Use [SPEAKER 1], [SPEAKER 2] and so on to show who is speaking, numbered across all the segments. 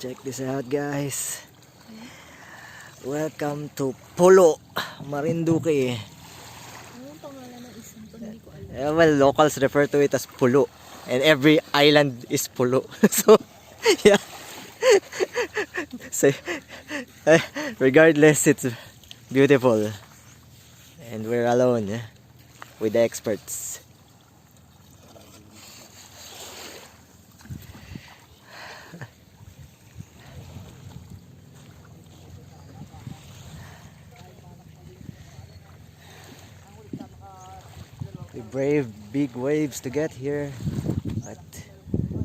[SPEAKER 1] Check this out, guys. Welcome to Pulo, Marinduque.
[SPEAKER 2] Anong pangalan ng isang to? Hindi ko alam.
[SPEAKER 1] Well, locals refer to it as Pulo. And every island is Pulo. So, yeah. So, regardless, it's beautiful. And we're alone with the experts. We braved big waves to get here, but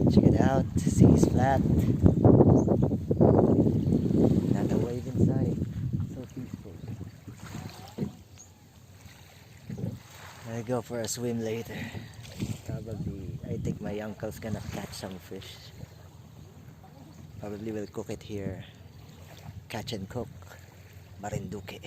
[SPEAKER 1] check it out, the sea is flat. Not a wave inside, so peaceful. I'll go for a swim later. Probably, I think my uncle's gonna catch some fish. Probably will cook it here. Catch and cook, Marinduque.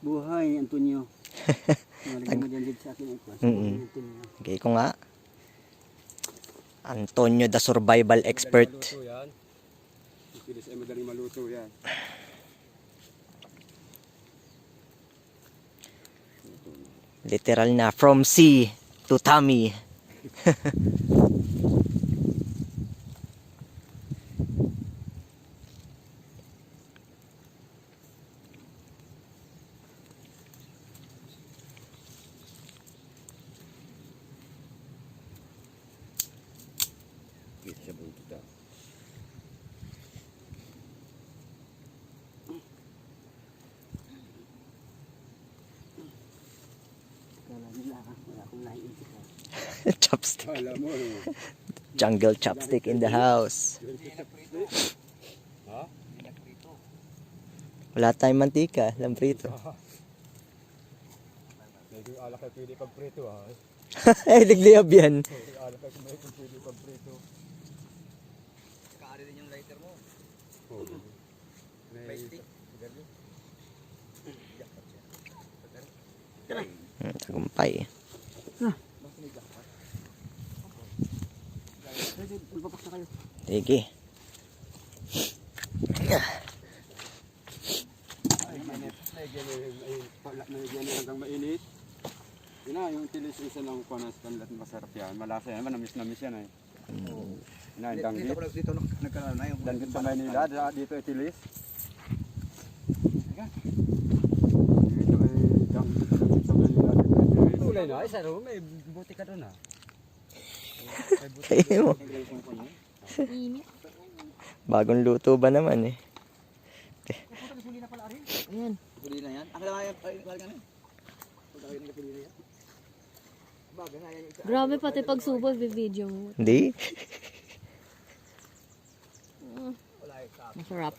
[SPEAKER 3] Buhay, Antonio. Nalagyan mo dyan dito sa akin ito. Antonio.
[SPEAKER 1] Okay ko nga. Antonio, the survival expert.
[SPEAKER 3] Pilis ay madaling maluto yan.
[SPEAKER 1] Literal na, from sea to tummy.
[SPEAKER 3] Sa buntot daw. Kala nila wala akong naiisip.
[SPEAKER 1] Chopstick.
[SPEAKER 3] Kala mo.
[SPEAKER 1] Jungle chopstick in the house.
[SPEAKER 3] Ha?
[SPEAKER 1] Wala tayong mantika, lamprito.
[SPEAKER 3] Medyo alak ay pwede pagprito ha.
[SPEAKER 1] Ay, ligliyab yan.
[SPEAKER 3] Alak ay pwede pagprito. Kaari din yung lighter mo. Oo. May stick.
[SPEAKER 1] Tagumpay.
[SPEAKER 3] Magpapak na kayo.
[SPEAKER 1] Sige.
[SPEAKER 3] Ay, mainit. Ay, gano'n hanggang mainit. Yun na, yung tilis isa lang panas panlat masarap yan. Malasa yan, manamis-namis yan eh. Yun na, yung danggit. Dito nagkaroon na yung danggit sa Maynila, dito ay tilis. Dito ay danggit sa Maynila. Tulay na, isa ro, may buti ka doon ha.
[SPEAKER 1] Kainin mo.
[SPEAKER 2] Init.
[SPEAKER 1] Bagong luto ba naman eh.
[SPEAKER 2] Ayan.
[SPEAKER 3] Puli na yan? Ang kailangan yan, balik na yan. Pagkakit na puli na yan.
[SPEAKER 2] Grabe pati pag subo, video mo.
[SPEAKER 1] Hindi?
[SPEAKER 2] Masarap.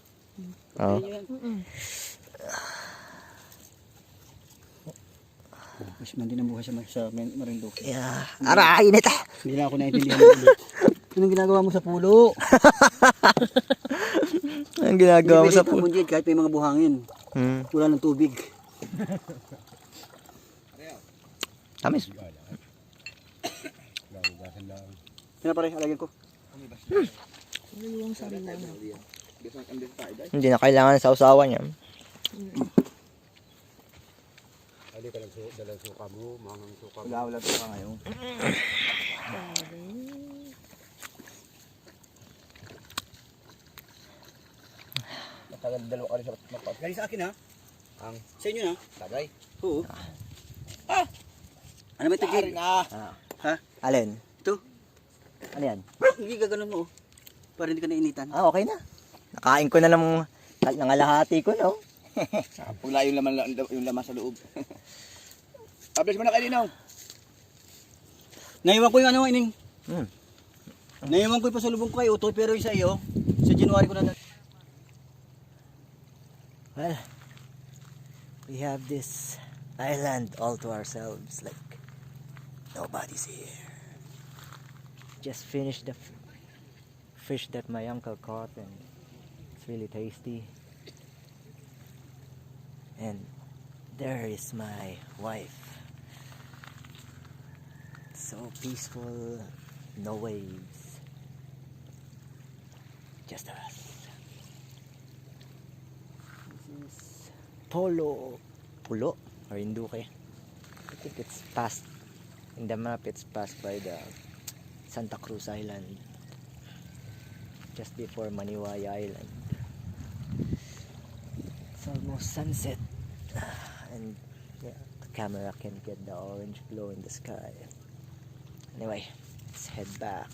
[SPEAKER 1] Oo.
[SPEAKER 3] Mas man din ang buhay sa Marinduque.
[SPEAKER 1] Yeah. Aray, init ah!
[SPEAKER 3] Hindi na ako naintindihan. Anong ginagawa mo sa pulo?
[SPEAKER 1] Anong ginagawa mo sa pool?
[SPEAKER 4] Hindi kahit may mga buhangin. Wala ng tubig.
[SPEAKER 1] Tamis.
[SPEAKER 4] Yan pare, alagyan ko.
[SPEAKER 2] Yung sarili na.
[SPEAKER 1] Hindi na kailangan sa usawan niya.
[SPEAKER 3] Ali ka lang dalang suka mo, mangang suka mo.
[SPEAKER 4] Wala suka ngayon. Matagal dalawa ka rin sa mapat. Galing sa akin ha? Ang? Sa inyo na? Tagay. Oo. Ano ba ito, Jig? Ha?
[SPEAKER 1] Alin?
[SPEAKER 4] Ito?
[SPEAKER 1] Ano yan?
[SPEAKER 4] Hindi gaganon mo. Para hindi ka nainitan.
[SPEAKER 1] Okay na. Nakain ko na ng nangalahati ko, no?
[SPEAKER 4] Pula yung laman sa loob. Ablas mo na kayo dinaw. Naiwan ko yung ano, ining. Naiwan ko yung pasalubong ko kayo, Utoy, pero yung sa iyo, sa January ko na.
[SPEAKER 1] Well, we have this island all to ourselves, like nobody's here. Just finished the fish that my uncle caught, and it's really tasty. And there is my wife. So peaceful, no waves, just us. This is Pulo, Marinduque. I think it's past, in the map it's passed by the Sta Cruz Island, just before Maniwaya Island. It's almost sunset, and yeah, the camera can get the orange glow in the sky. Anyway, let's head back.